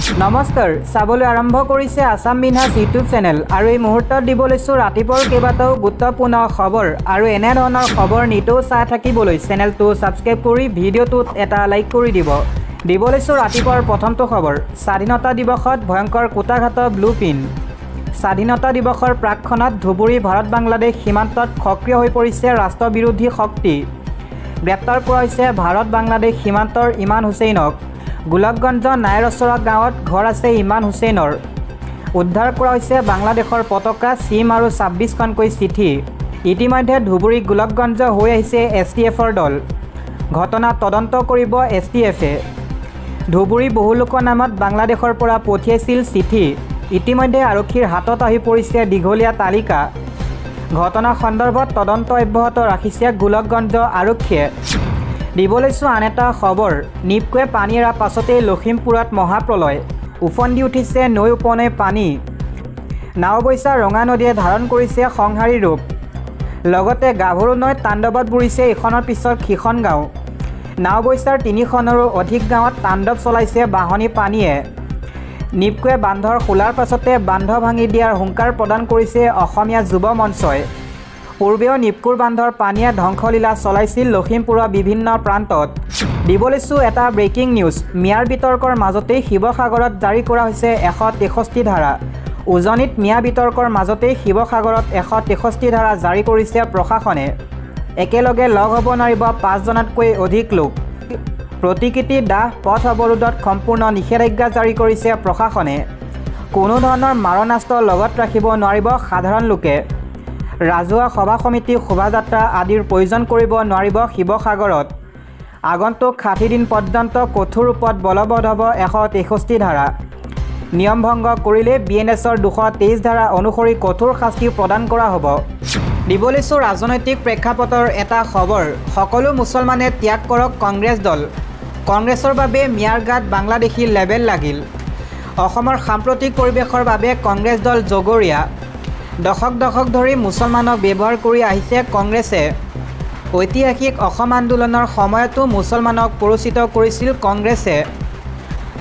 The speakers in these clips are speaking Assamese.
নমস্কাৰ চাবলৈ আৰম্ভ কৰিছে আসাম বিনহাজ ইউটিউব চেনেল আৰু এই মুহূৰ্তত দিব লৈছোঁ ৰাতিপুৱাৰ কেইবাটাও গুৰুত্বপূৰ্ণ খবৰ আৰু এনে ধৰণৰ খবৰ নিতৌ চাই থাকিবলৈ চেনেলটো ছাবস্ক্ৰাইব কৰি ভিডিঅ'টোত এটা লাইক কৰি দিব লৈছোঁ ৰাতিপুৱাৰ প্ৰথমটো খবৰ স্বাধীনতা দিৱসত ভয়ংকৰ কুটাঘাত ব্লু প্ৰিণ্ট স্বাধীনতা দিৱসৰ প্ৰাকক্ষণত ধুবুৰী ভাৰত বাংলাদেশ সীমান্তত সক্ৰিয় হৈ পৰিছে ৰাষ্ট্ৰবিৰোধী শক্তি গ্ৰেপ্তাৰ কৰা হৈছে ভাৰত বাংলাদেশ সীমান্তৰ ইমান হুছেইনক গোলকগঞ্জ নাইৰচৰা গাঁৱত ঘৰ আছে ইমান হুছেইনৰ উদ্ধাৰ কৰা হৈছে বাংলাদেশৰ পতাকা চিম আৰু 26খনকৈ চিঠি ইতিমধ্যে ধুবুৰী গোলকগঞ্জ হৈ আহিছে STFৰ দল ঘটনা তদন্ত কৰিব STFে ধুবুৰী বহু লোকৰ নামত বাংলাদেশৰ পৰা পঠিয়াইছিল চিঠি ইতিমধ্যে আৰক্ষীৰ হাতত আহি পৰিছে দীঘলীয়া তালিকা ঘটনা সন্দৰ্ভত তদন্ত অব্যাহত ৰাখিছে গোলকগঞ্জ আৰক্ষীয়ে দিব লৈছোঁ আন এটা খবৰ নিপকুৱে পানী এৰাৰ পাছতেই লখিমপুৰত মহাপ্ৰলয় উফন্দি উঠিছে নৈ উপনৈ পানী নাওবৈচা ৰঙা নদীয়ে ধাৰণ কৰিছে সংহাৰী ৰূপ লগতে গাভৰু নৈত তাণ্ডৱত বুৰিছে ইখনৰ পিছত সিখন গাঁও নাওবৈচাৰ 3খনৰো অধিক গাঁৱত তাণ্ডৱ চলাইছে বাহনী পানীয়ে নিপকুৱে বান্ধৰ খোলাৰ পাছতে বান্ধ ভাঙি দিয়াৰ হুংকাৰ প্ৰদান কৰিছে অসমীয়া যুৱ মঞ্চই পূৰ্বেও নিপকুৰ বান্ধৰ পানীয়ে ধ্বংসলীলা চলাইছিল লখিমপুৰৰ বিভিন্ন প্ৰান্তত দিব লৈছোঁ এটা ব্ৰেকিং নিউজ মিয়াৰ বিতৰ্কৰ মাজতেই শিৱসাগৰত জাৰি কৰা হৈছে 163 ধাৰা উজনিত মিয়া বিতৰ্কৰ মাজতেই শিৱসাগৰত 163 ধাৰা জাৰি কৰিছে প্ৰশাসনে একেলগে লগ হ'ব নোৱাৰিব 5জনতকৈ অধিক লোক প্ৰতিকৃতি দাহ পথ অৱৰোধত সম্পূৰ্ণ নিষেধাজ্ঞা জাৰি কৰিছে প্ৰশাসনে কোনো ধৰণৰ মাৰণাস্ত্ৰ লগত ৰাখিব নোৱাৰিব সাধাৰণ লোকে ৰাজহুৱা সভা সমিতি শোভাযাত্ৰা আদিৰ প্ৰয়োজন কৰিব নোৱাৰিব শিৱসাগৰত আগন্তুক 60 দিন পৰ্যন্ত কঠোৰ ৰূপত বলবৎ হ'ব 163 ধাৰা নিয়ম ভংগ কৰিলে BNSৰ 223 ধাৰা অনুসৰি কঠোৰ শাস্তি প্ৰদান কৰা হ'ব দিব লৈছোঁ ৰাজনৈতিক প্ৰেক্ষাপটৰ এটা খবৰ সকলো মুছলমানে ত্যাগ কৰক কংগ্ৰেছ দল কংগ্ৰেছৰ বাবে মিয়াৰ গাত বাংলাদেশী লেবেল লাগিল অসমৰ সাম্প্ৰতিক পৰিৱেশৰ বাবে কংগ্ৰেছ দল জগৰীয়া দশক ধৰি মুছলমানক ব্যৱহাৰ কৰি আহিছে কংগ্ৰেছে ঐতিহাসিক অসম আন্দোলনৰ সময়তো মুছলমানক পৰিচিত কৰিছিল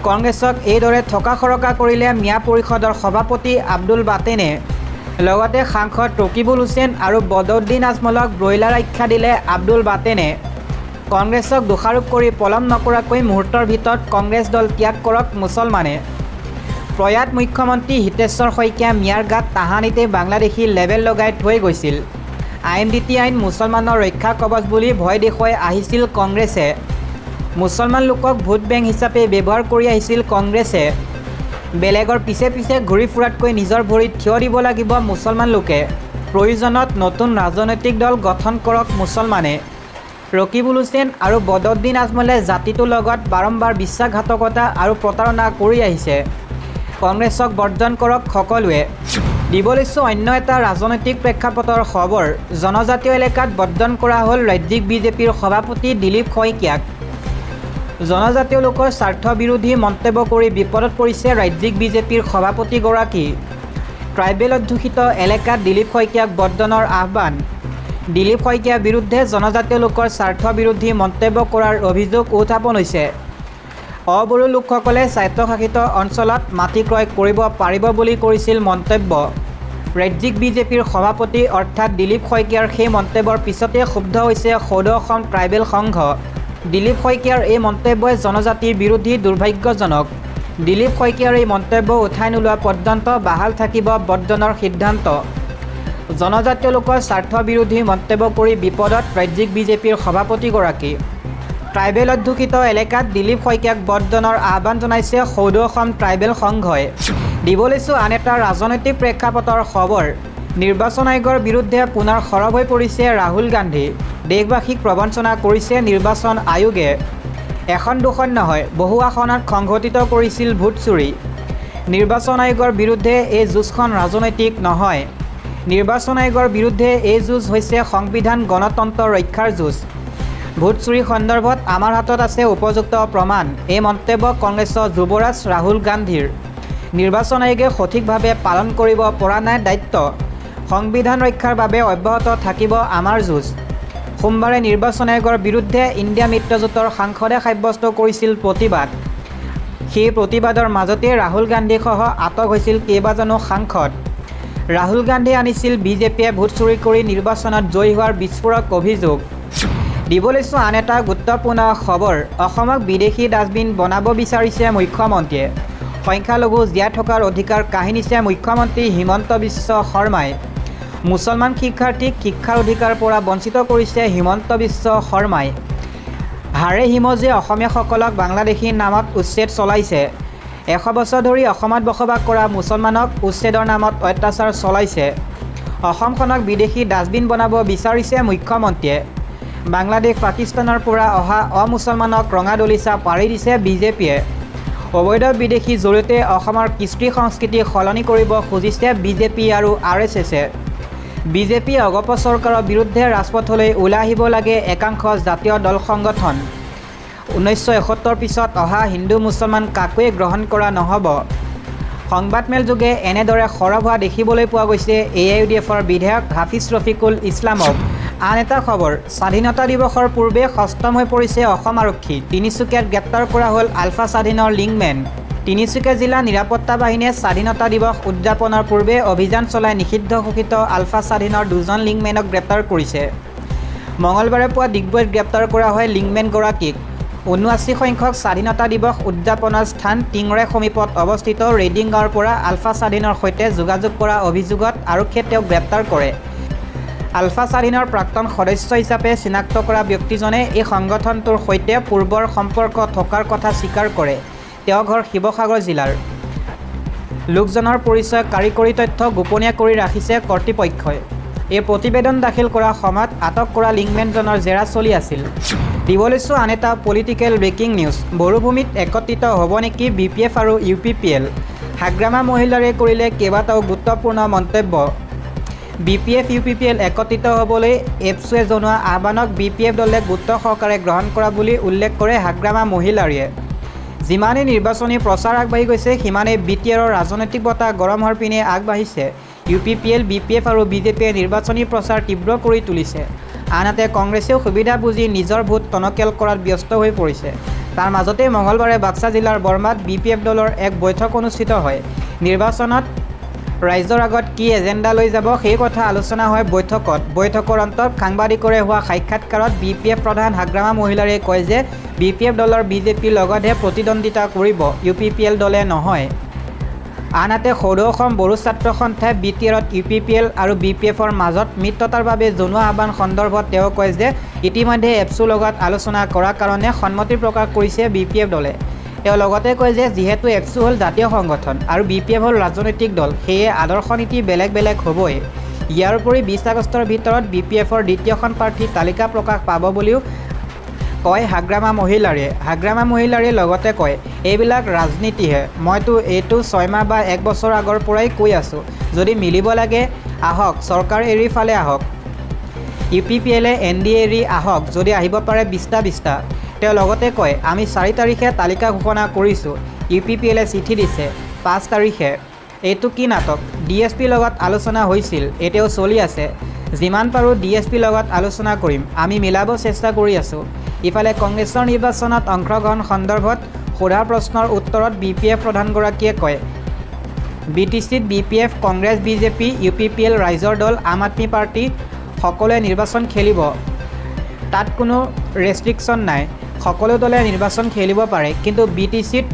কংগ্ৰেছক এইদৰে থকা সৰকা কৰিলে মিয়া পৰিষদৰ সভাপতি আব্দুল বাটেনে লগতে সাংসদ ৰকিবুল হুছেইন আৰু বদউদ্দিন আজমলক ব্ৰইলাৰ আখ্যা দিলে আব্দুল বাটেনে কংগ্ৰেছক দোষাৰোপ কৰি পলম নকৰাকৈ মুহূৰ্তৰ ভিতৰত কংগ্ৰেছ দল ত্যাগ কৰক মুছলমানে প্ৰয়াত মুখ্যমন্ত্ৰী হিতেশ্বৰ শইকীয়া মিয়াৰ গাত তাহানিতে বাংলাদেশী লেবেল লগাই থৈ গৈছিল IMDT আইন মুছলমানৰ ৰক্ষা কবচ বুলি ভয় দেখুৱাই আহিছিল কংগ্ৰেছে মুছলমান লোকক ভোট বেংক হিচাপে ব্যৱহাৰ কৰি আহিছিল কংগ্ৰেছে বেলেগৰ পিছে ঘূৰি ফুৰাতকৈ নিজৰ ভৰিত থিয় দিব লাগিব মুছলমান লোকে প্ৰয়োজনত নতুন ৰাজনৈতিক দল গঠন কৰক মুছলমানে ৰকিবুল হুছেইন আৰু বদউদ্দিন আজমলে জাতিটোৰ লগত বাৰম্বাৰ বিশ্বাসঘাতকতা আৰু প্ৰতাৰণা কৰি আহিছে কংগ্ৰেছক বৰ্জন কৰক সকলোৱে দিব লৈছোঁ অন্য এটা ৰাজনৈতিক প্ৰেক্ষাপটৰ খবৰ জনজাতীয় এলেকাত বৰ্জন কৰা হ'ল ৰাজ্যিক বিজেপিৰ সভাপতি দিলীপ শইকীয়াক জনজাতীয় লোকৰ স্বাৰ্থ বিৰোধী মন্তব্য কৰি বিপদত পৰিছে ৰাজ্যিক বিজেপিৰ সভাপতিগৰাকী ট্ৰাইবেল অধ্যুষিত এলেকাত দিলীপ শইকীয়াক বৰ্জনৰ আহ্বান দিলীপ শইকীয়াৰ বিৰুদ্ধে জনজাতীয় লোকৰ স্বাৰ্থ বিৰোধী মন্তব্য কৰাৰ অভিযোগ উত্থাপন হৈছে অবড়ো লোকসকলে স্বায়ত্তশাসিত অঞ্চলত মাটি ক্ৰয় কৰিব পাৰিব বুলি কৰিছিল মন্তব্য ৰাজ্যিক বিজেপিৰ সভাপতি অৰ্থাৎ দিলীপ শইকীয়াৰ সেই মন্তব্যৰ পিছতে ক্ষুব্ধ হৈছে সৌদ অসম ট্ৰাইবেল সংঘ দিলীপ শইকীয়াৰ এই মন্তব্যই জনজাতিৰ বিৰোধী দুৰ্ভাগ্যজনক দিলীপ শইকীয়াৰ এই মন্তব্য উঠাই নোলোৱা পৰ্যন্ত বাহাল থাকিব বৰ্জনৰ সিদ্ধান্ত জনজাতীয় লোকৰ স্বাৰ্থ বিৰোধী মন্তব্য কৰি বিপদত ৰাজ্যিক বিজেপিৰ সভাপতিগৰাকী ট্ৰাইবেল অধ্যুষিত এলেকাত দিলীপ শইকীয়াক বৰ্জনৰ আহ্বান জনাইছে সৌদ অসম ট্ৰাইবেল সংঘই দিব লৈছোঁ আন এটা ৰাজনৈতিক প্ৰেক্ষাপটৰ খবৰ নিৰ্বাচন আয়োগৰ বিৰুদ্ধে পুনৰ সৰব হৈ পৰিছে ৰাহুল গান্ধী দেশবাসীক প্ৰবঞ্চনা কৰিছে নিৰ্বাচন আয়োগে এখন দুখন নহয় বহু আসনত সংঘটিত কৰিছিল ভোট চুৰি নিৰ্বাচন আয়োগৰ বিৰুদ্ধে এই যুঁজখন ৰাজনৈতিক নহয় নিৰ্বাচন আয়োগৰ বিৰুদ্ধে এই যুঁজ হৈছে সংবিধান গণতন্ত্ৰ ৰক্ষাৰ যুঁজ ভোট চুৰি সন্দৰ্ভত আমাৰ হাতত আছে উপযুক্ত প্ৰমাণ এই মন্তব্য কংগ্ৰেছৰ যুৱৰাজ ৰাহুল গান্ধীৰ নিৰ্বাচন আয়োগে সঠিকভাৱে পালন কৰিব পৰা নাই দায়িত্ব সংবিধান ৰক্ষাৰ বাবে অব্যাহত থাকিব আমাৰ যুঁজ সোমবাৰে নিৰ্বাচন আয়োগৰ বিৰুদ্ধে ইণ্ডিয়া মিত্ৰজোঁটৰ সাংসদে সাব্যস্ত কৰিছিল প্ৰতিবাদ সেই প্ৰতিবাদৰ মাজতে ৰাহুল গান্ধীসহ আটক হৈছিল কেইবাজনো সাংসদ। ৰাহুল গান্ধীয়ে আনিছিল বিজেপিয়ে ভোট চুৰি কৰি নিৰ্বাচনত জয়ী হোৱাৰ বিস্ফোৰক অভিযোগ। দিব লৈছোঁ আন এটা গুৰুত্বপূৰ্ণ খবৰ। অসমক বিদেশী ডাষ্টবিন বনাব বিচাৰিছে মুখ্যমন্ত্ৰীয়ে। সংখ্যালঘু জীয়াই থকাৰ অধিকাৰ কাঢ়ি নিছে মুখ্যমন্ত্ৰী হিমন্ত বিশ্ব শৰ্মাই। মুছলমান শিক্ষাৰ্থীক শিক্ষাৰ অধিকাৰ পৰা বঞ্চিত কৰিছে হিমন্ত বিশ্ব শৰ্মাই। হাড়ে হিমজে অসমীয়াসকলক বাংলাদেশী নামত উচ্ছেদ চলাইছে। 100 বছৰ ধৰি অসমত বসবাস কৰা মুছলমানক উচ্ছেদৰ নামত অত্যাচাৰ চলাইছে। অসমখনক বিদেশী ডাষ্টবিন বনাব বিচাৰিছে মুখ্যমন্ত্ৰীয়ে। বাংলাদেশ পাকিস্তানৰ পৰা অহা অমুছলমানক ৰঙা দলিচা পাৰি দিছে বিজেপিয়ে। অবৈধ বিদেশীৰ জৰিয়তে অসমৰ কৃষ্টি সংস্কৃতি সলনি কৰিব খুজিছে বিজেপি আৰু RSSে। বিজেপি অগপ চৰকাৰৰ বিৰুদ্ধে ৰাজপথলৈ ওলাই আহিব লাগে একাংশ জাতীয় দল সংগঠন। 1971 পিছত অহা হিন্দু মুছলমান কাকোৱে গ্ৰহণ কৰা নহ'ব। সংবাদমেলযোগে এনেদৰে সৰব হোৱা দেখিবলৈ পোৱা গৈছে AIUDFৰ বিধায়ক হাফিজ ৰফিকুল ইছলামক। আন এটা খবৰ, স্বাধীনতা দিৱসৰ পূৰ্বে সষ্টম হৈ পৰিছে অসম আৰক্ষী। তিনিচুকীয়াত গ্ৰেপ্তাৰ কৰা হ'ল আলফা স্বাধীনৰ লিংকমেন। তিনিচুকীয়া জিলা নিৰাপত্তা বাহিনীয়ে স্বাধীনতা দিৱস উদযাপনৰ পূৰ্বে অভিযান চলাই নিষিদ্ধ ঘোষিত আলফা স্বাধীনৰ 2জন লিংকমেনক গ্ৰেপ্তাৰ কৰিছে। মঙলবাৰে পুৱা ডিগবৈত গ্ৰেপ্তাৰ কৰা হয় লিংকমেনগৰাকীক। 79 সংখ্যক স্বাধীনতা দিৱস উদযাপনৰ স্থান টিংৰাই সমীপত অৱস্থিত ৰেডিং গাঁৱৰ পৰা আলফা স্বাধীনৰ সৈতে যোগাযোগ কৰা অভিযোগত আৰক্ষীয়ে তেওঁক গ্ৰেপ্তাৰ কৰে। আলফা স্বাধীনৰ প্ৰাক্তন সদস্য হিচাপে চিনাক্ত কৰা ব্যক্তিজনে এই সংগঠনটোৰ সৈতে পূৰ্বৰ সম্পৰ্ক থকাৰ কথা স্বীকাৰ কৰে। তেওঁৰ ঘৰ শিৱসাগৰ জিলাৰ। লোকজনৰ পৰিচয় কাৰিকৰী তথ্য গোপনীয় কৰি ৰাখিছে কৰ্তৃপক্ষই। এই প্ৰতিবেদন দাখিল কৰাৰ সময়ত আটক কৰা লিংকমেনজনৰ জেৰা চলি আছিল। দিব লৈছোঁ আন এটা পলিটিকেল ব্ৰেকিং নিউজ। মৰুভূমিত একত্ৰিত হ'ব নেকি BPF আৰু UPPL? হাগ্ৰামা মহিলাৰে কৰিলে কেইবাটাও গুৰুত্বপূৰ্ণ মন্তব্য। BPF UPPL একত্ৰিত হ'বলৈ এপছুৱে জনোৱা আহ্বানক BPF দলে গুৰুত্ব সহকাৰে গ্ৰহণ কৰা বুলি উল্লেখ কৰে হাগ্ৰামা মহিলাৰীয়ে। যিমানে নিৰ্বাচনী প্ৰচাৰ আগবাঢ়ি গৈছে সিমানে BTRৰ ৰাজনৈতিক বঁটা গৰম হোৱাৰ পিনে আগবাঢ়িছে। UPPL, BPF আৰু BJPয়ে নিৰ্বাচনী প্ৰচাৰ তীব্ৰ কৰি তুলিছে। আনহাতে কংগ্ৰেছেও সুবিধা বুজি নিজৰ ভোট টনকিয়াল কৰাত ব্যস্ত হৈ পৰিছে। তাৰ মাজতে মঙলবাৰে বাক্সা জিলাৰ বৰমাত BPF দলৰ এক বৈঠক অনুষ্ঠিত হয়। নিৰ্বাচনত ৰাইজৰ আগত কি এজেণ্ডা লৈ যাব সেই কথা আলোচনা হয় বৈঠকত। বৈঠকৰ অন্তত সাংবাদিকৰে হোৱা সাক্ষাৎকাৰত BPF প্ৰধান হাগ্ৰামা মহিলাৰে কয় যে BPF দলৰ BJPৰ লগতহে প্ৰতিদ্বন্দ্বিতা কৰিব, UPPL দলে নহয়। আনহাতে সৌৰ অসম বড়ো ছাত্ৰ সন্থাই BTRত UPPL আৰু BPFৰ মাজত মিত্ৰতাৰ বাবে জনোৱা আহ্বান সন্দৰ্ভত তেওঁ কয় যে ইতিমধ্যে এপছুৰ লগত আলোচনা কৰাৰ কাৰণে সন্মতি প্ৰকাশ কৰিছে BPF দলে। তেওঁ লগতে কয় যে যিহেতু এপছু হ'ল জাতীয় সংগঠন আৰু BPF হ'ল ৰাজনৈতিক দল, সেয়ে আদৰ্শ নীতি বেলেগ বেলেগ হ'বই। ইয়াৰ উপৰি 20 আগষ্টৰ ভিতৰত BPFৰ দ্বিতীয়খন প্ৰাৰ্থীৰ তালিকা প্ৰকাশ পাব বুলিও কয় হাগ্ৰামা মহিলাৰীয়ে। হাগ্ৰামা মহিলাৰীয়ে লগতে কয়, এইবিলাক ৰাজনীতিহে। মইতো এইটো 6 মাহ বা 1 বছৰ আগৰ পৰাই কৈ আছোঁ, যদি মিলিব লাগে আহক, চৰকাৰ এৰি ফালে আহক। UPPLে NDA এৰি আহক, যদি আহিব পাৰে 20টা। তেওঁ লগতে কয়, আমি 4 তাৰিখে তালিকা ঘোষণা কৰিছোঁ। UPPLে চিঠি দিছে 5 তাৰিখে। এইটো কি নাটক? DSPৰ লগত আলোচনা হৈছিল, এতিয়াও চলি আছে। যিমান পাৰোঁ DSPৰ লগত আলোচনা কৰিম, আমি মিলাব চেষ্টা কৰি আছোঁ। ইফালে কংগ্ৰেছৰ নিৰ্বাচনত অংশগ্ৰহণ সন্দৰ্ভত সোধা প্ৰশ্নৰ উত্তৰত BPF প্ৰধানগৰাকীয়ে কয়, BTCত BPF, কংগ্ৰেছ, BJP, UPPL, ৰাইজৰ দল, আম আদমি পাৰ্টি সকলোৱে নিৰ্বাচন খেলিব। তাত কোনো ৰেষ্ট্ৰিকশ্যন নাই, সকলো দলে নিৰ্বাচন খেলিব পাৰে। কিন্তু BTCত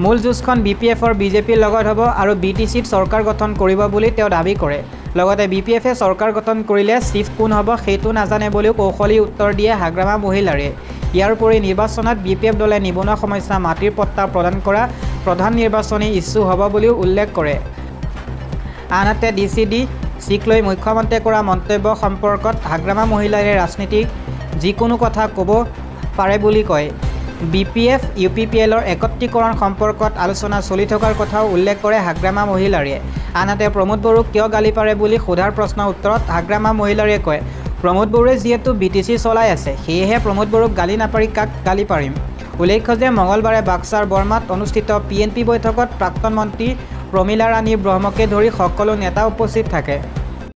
মূল যুঁজখন BPFৰ BJPৰ লগত হ'ব আৰু BTCত চৰকাৰ গঠন কৰিব বুলি তেওঁ দাবী কৰে। লগতে BPFে চৰকাৰ গঠন কৰিলে চিফ কোন হ'ব সেইটো নাজানে বুলিও কৌশলী উত্তৰ দিয়ে হাগ্ৰামা মহিলাৰীয়ে। ইয়াৰ উপৰি নিৰ্বাচনত BPF দলে নিবনুৱা সমস্যা মাটিৰ পট্টা প্ৰদান কৰা প্ৰধান নিৰ্বাচনী ইছ্যু হ'ব বুলিও উল্লেখ কৰে। আনহাতে DCC-ক লৈ মুখ্যমন্ত্ৰীয়ে কৰা মন্তব্য সম্পৰ্কত হাগ্ৰামা মহিলাৰীয়ে ৰাজনীতিক যিকোনো কথা ক'ব পাৰে বুলি কয়। BPF, UPPLৰ একত্ৰীকৰণ সম্পৰ্কত আলোচনা চলি থকাৰ কথাও উল্লেখ কৰে হাগ্ৰামা মহিলাৰীয়ে। আনহাতে প্ৰমোদ বড়োক কিয় গালি পাৰে বুলি সোধাৰ প্ৰশ্নৰ উত্তৰত হাগ্ৰামা মহিলাৰীয়ে কয়, প্ৰমোদ বড়োৱে যিহেতু BTC চলাই আছে, সেয়েহে প্ৰমোদ বড়োক গালি নাপাৰি কাক গালি পাৰিম। উল্লেখ্য যে মঙলবাৰে বাক্সাৰ বৰমাত অনুষ্ঠিত PNP বৈঠকত প্ৰাক্তন মন্ত্ৰী প্ৰমীলা ৰাণী ব্ৰহ্মকে ধৰি সকলো নেতা উপস্থিত থাকে।